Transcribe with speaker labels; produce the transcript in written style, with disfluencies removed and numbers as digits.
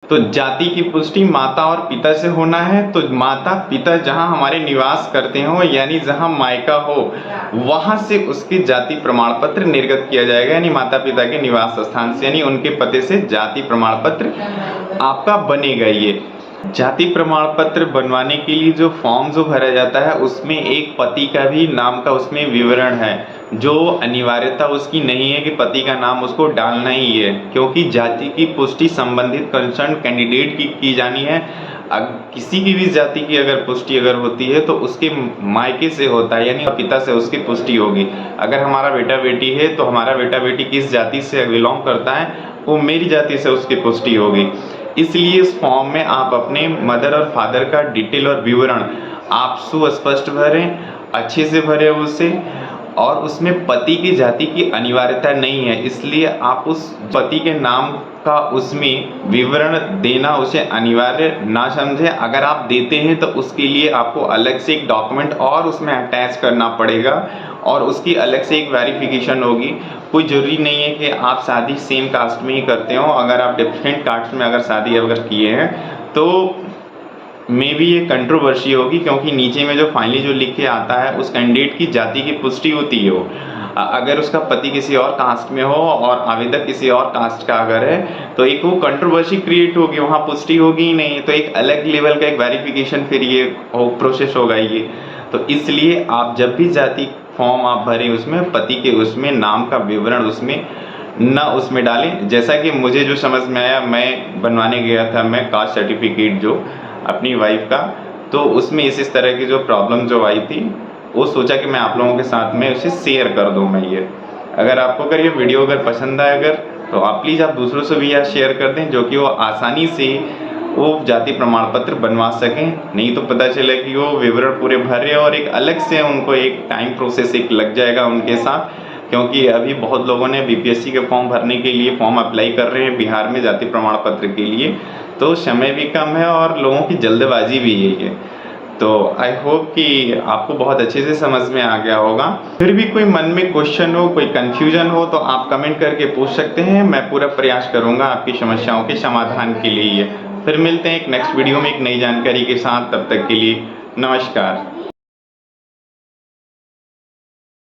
Speaker 1: तो जाति की पुष्टि माता और पिता से होना है। तो माता पिता जहां हमारे निवास करते हो यानी जहां मायका हो वहां से उसके जाति प्रमाण पत्र निर्गत किया जाएगा, यानी माता पिता के निवास स्थान से यानी उनके पते से जाति प्रमाण पत्र आपका बनेगा। ये जाति प्रमाण पत्र बनवाने के लिए जो फॉर्म जो भरा जाता है उसमें एक पति का भी नाम का उसमें विवरण है, जो अनिवार्यता उसकी नहीं है कि पति का नाम उसको डालना ही है, क्योंकि जाति की पुष्टि संबंधित कंसर्न कैंडिडेट की जानी है। किसी की भी जाति की अगर पुष्टि अगर होती है तो उसके मायके से होता है, यानी पिता से उसकी पुष्टि होगी। अगर हमारा बेटा बेटी है तो हमारा बेटा बेटी किस जाति से बिलोंग करता है वो मेरी जाति से उसकी पुष्टि होगी। इसलिए इस फॉर्म में आप अपने मदर और फादर का डिटेल और विवरण आप सुस्पष्ट भरें, अच्छे से भरें उसे, और उसमें पति की जाति की अनिवार्यता नहीं है, इसलिए आप उस पति के नाम का उसमें विवरण देना उसे अनिवार्य ना समझें। अगर आप देते हैं तो उसके लिए आपको अलग से एक डॉक्यूमेंट और उसमें अटैच करना पड़ेगा और उसकी अलग से एक वेरिफिकेशन होगी। कोई ज़रूरी नहीं है कि आप शादी सेम कास्ट में ही करते हो, अगर आप डिफरेंट कास्ट में अगर शादी अगर किए हैं तो मे भी ये कंट्रोवर्सी होगी, क्योंकि नीचे में जो फाइनली जो लिख के आता है उस कैंडिडेट की जाति की पुष्टि होती है वो। अगर उसका पति किसी और कास्ट में हो और आवेदक किसी और कास्ट का अगर है तो एक वो कंट्रोवर्सी क्रिएट होगी, वहाँ पुष्टि होगी ही नहीं, तो एक अलग लेवल का एक वेरिफिकेशन फिर ये प्रोसेस होगा ये। तो इसलिए आप जब भी जाति फॉर्म आप भरें उसमें पति के उसमें नाम का विवरण उसमें ना उसमें डालें। जैसा कि मुझे जो समझ में आया, मैं बनवाने गया था मैं कास्ट सर्टिफिकेट जो अपनी वाइफ का, तो उसमें इस तरह की जो प्रॉब्लम जो आई थी वो सोचा कि मैं आप लोगों के साथ में उसे शेयर कर दूं मैं ये। अगर आपको अगर ये वीडियो अगर पसंद आए अगर तो आप प्लीज़ आप दूसरों से भी यह शेयर कर दें, जो कि वो आसानी से वो जाति प्रमाण पत्र बनवा सकें। नहीं तो पता चले कि वो विवरण पूरे भर रहे और एक अलग से उनको एक टाइम प्रोसेस एक लग जाएगा उनके साथ, क्योंकि अभी बहुत लोगों ने बीपीएससी के फॉर्म भरने के लिए फॉर्म अप्लाई कर रहे हैं बिहार में जाति प्रमाण पत्र के लिए, तो समय भी कम है और लोगों की जल्दबाजी भी यही है। तो आई होप कि आपको बहुत अच्छे से समझ में आ गया होगा। फिर भी कोई मन में क्वेश्चन हो, कोई कंफ्यूजन हो तो आप कमेंट करके पूछ सकते हैं, मैं पूरा प्रयास करूंगा आपकी समस्याओं के समाधान के लिए। फिर मिलते हैं एक नेक्स्ट वीडियो में एक नई जानकारी के साथ, तब तक के लिए नमस्कार।